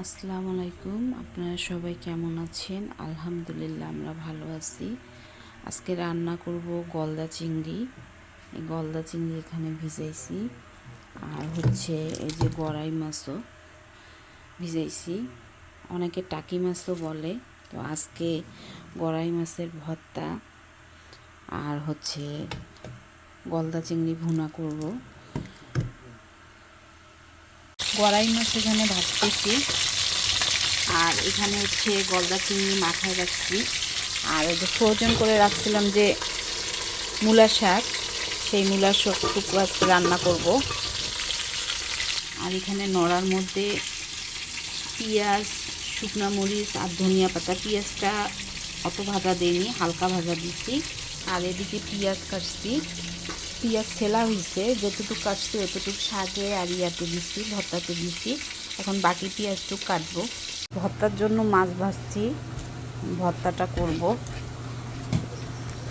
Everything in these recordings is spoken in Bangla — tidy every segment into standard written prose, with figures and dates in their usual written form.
আসসালামু আলাইকুম। আপনারা সবাই কেমন আছেন? আলহামদুলিল্লাহ আমরা ভালো আছি। আজকে রান্না করব গলদা চিংড়ি। এই গলদা চিংড়ি এখানে ভিজাইছি, আর হচ্ছে এই যে গড়াই মাছও ভিজাইছি। অনেকে টাকি মাছও বলে। তো আজকে গড়াই মাছের ভর্তা আর হচ্ছে গলদা চিংড়ি ভুনা করব। গড়াই মাছ এখানে ভাজতেছি, আর এখানে হচ্ছে গলদা চিংড়ি মাথায় রাখছি। আর ওই যে ফ্রোজেন করে রাখছিলাম যে মূলা শাক, সেই মূলা শাকটুকু আজকে রান্না করব। আর এখানে নড়ার মধ্যে পেঁয়াজ, শুকনো মরিচ আর ধনিয়া পাতা। পেঁয়াজটা অত ভাজা দিইনি, হালকা ভাজা দিচ্ছি। আর এদিকে পেঁয়াজ কাটছি, পেঁয়াজ ছেলা হয়েছে, যতটুকু কাটছি অতটুকু শাকে আর ইয়াতে দিচ্ছি, ভর্তাতে দিচ্ছি। এখন বাকি পেঁয়াজটুকু কাটবো। ভর্তার জন্য মাছ ভাজছি, ভর্তাটা করব।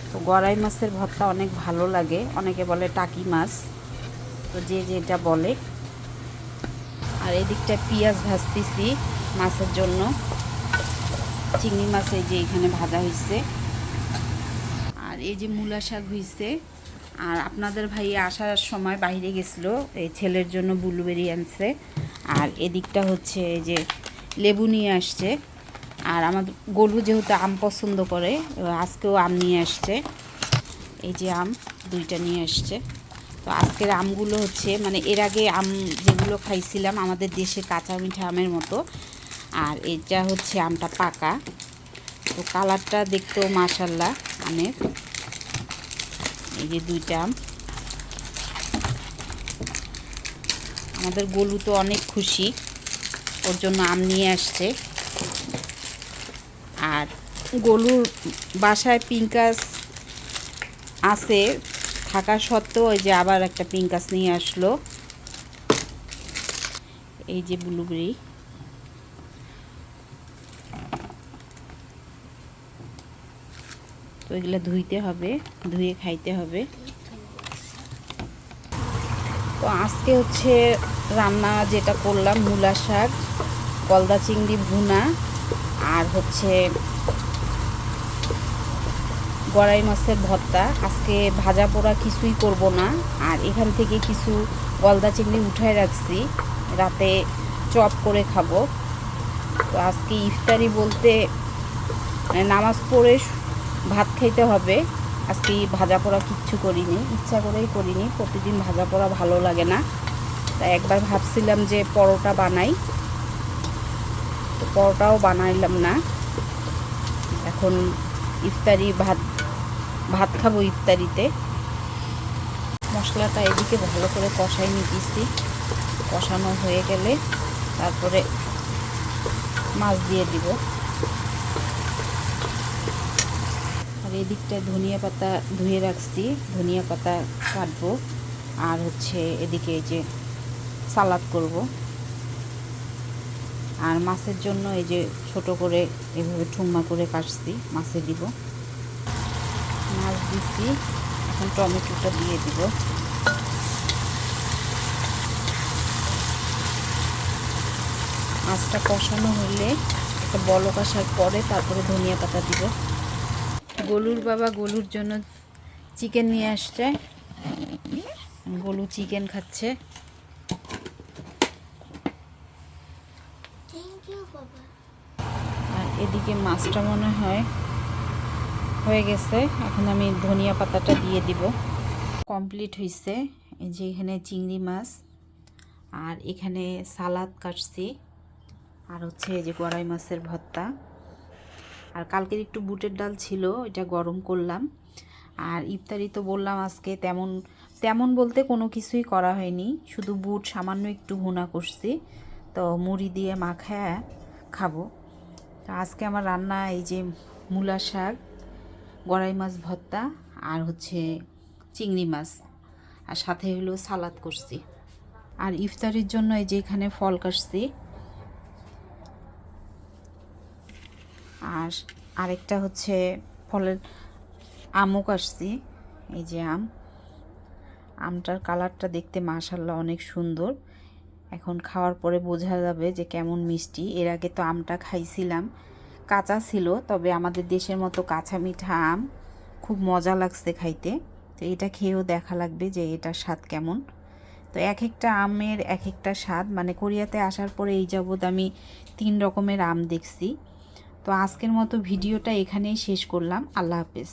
তো গড়াই মাছের ভর্তা অনেক ভালো লাগে, অনেকে বলে টাকি মাছ, তো যে যেটা বলে। আর এদিকটা পেঁয়াজ ভাজতেছি মাছের জন্য। চিংড়ি মাছ এই যে এখানে ভাজা হয়েছে, আর এই যে মূলা শাক হয়েছে। আর আপনাদের ভাই আসার সময় বাইরে গেছিলো, এই ছেলের জন্য ব্লুবেরি আনছে। আর এদিকটা হচ্ছে এই যে লেবু নিয়ে আসছে। আর আমার গলু যেহেতু আম পছন্দ করে, আজকেও আম নিয়ে আসছে। এই যে আম দুইটা নিয়ে আসছে। তো আজকের আমগুলো হচ্ছে মানে এর আগে আম যেগুলো খাইছিলাম আমাদের দেশে কাঁচা মিঠা আমের মতো, আর এটা হচ্ছে আমটা পাকা। তো কালারটা দেখতেও মাশাআল্লাহ আমের। এই যে দুইটা আম। আমাদের গলু তো অনেক খুশি, ওর জন্য আম নিয়ে আসছে। আর গলুর বাসায় পিঙ্কাস আছে থাকা সত্ত্বেও ওই যে আবার একটা পিঙ্কাস নিয়ে আসলো। এই যে ব্লুবেরি। তো এগুলো ধুইতে হবে, ধুয়ে খাইতে হবে। তো আজকে হচ্ছে রান্না যেটা করলাম, মূলা শাক, গলদা চিংড়ি ভুনা, আর হচ্ছে গড়াই মাছের ভর্তা। আজকে ভাজা পোড়া কিছুই করব না। আর এখান থেকে কিছু গলদা চিংড়ি উঠায় রাখছি, রাতে চপ করে খাবো। তো আজকে ইফতারি বলতে নামাজ পড়ে ভাত খাইতে হবে। আজকে ভাজা পোড়া কিচ্ছু করিনি, ইচ্ছা করেই করিনি। প্রতিদিন ভাজা পোড়া ভালো লাগে না, তাই একবার ভাবছিলাম যে পরোটা বানাই, তো পরোটাও বানাইলাম না। এখন ইফতারি ভাত খাবো ইফতারিতে। মশলাটা এদিকে ভালো করে কষাই নিতেছি। কষানো হয়ে গেলে তারপরে মাছ দিয়ে দিব। আর এদিকটায় ধনিয়া পাতা ধুয়ে রাখছি, ধনিয়া পাতা কাটবো। আর হচ্ছে এদিকে এই যে সালাদ করব। আর মাছের জন্য এই যে ছোট করে এভাবে ঠুমা করে কাটছি, মাছে দিব। মাছ দিচ্ছি, এখন টমেটোটা দিয়ে দিব। মাছটা কষানো হলে একটা বলক আসার পরে তারপরে ধনিয়া পাতা দিব। গলুর বাবা গলুর জন্য চিকেন নিয়ে আসছে, গলু চিকেন খাচ্ছে। আর এদিকে মাছটা মনে হয় হয়ে গেছে, এখন আমি ধনিয়া পাতাটা দিয়ে দিব। কমপ্লিট হয়েছে। এই যে এখানে চিংড়ি মাছ, আর এখানে সালাদ কাটছি, আর হচ্ছে এই যে গড়াই মাছের ভর্তা। আর কালকের একটু বুটের ডাল ছিল, এটা গরম করলাম। আর ইফতারি তো বললাম আজকে তেমন তেমন বলতে কোনো কিছুই করা হয়নি, শুধু বুট সামান্য একটু ভুনা করছি, তো মুড়ি দিয়ে মাখায় খাবো। তো আজকে আমার রান্না এই যে মূলা শাক, গড়াই মাছ ভর্তা, আর হচ্ছে চিংড়ি মাছ, আর সাথে হলো সালাদ করছি। আর ইফতারির জন্য এই যে এখানে ফল কাটছি। আর আরেকটা হচ্ছে ফলের আমও কাটছি। এই যে আমটার কালারটা দেখতে মাশাআল্লাহ অনেক সুন্দর। এখন খাওয়ার পরে বোঝা যাবে যে কেমন মিষ্টি। এর আগে তো আমটা খাইছিলাম, কাঁচা ছিল, তবে আমাদের দেশের মতো কাঁচা মিঠা আম খুব মজা লাগছে খাইতে। তো এটা খেয়েও দেখা লাগবে যে এটার স্বাদ কেমন। তো এক একটা আমের এক একটা স্বাদ, মানে কোরিয়াতে আসার পরে এই যাবৎ আমি 3 রকমের আম দেখছি। তো আজকের মতো ভিডিওটা এখানেই শেষ করলাম। আল্লাহ হাফেজ।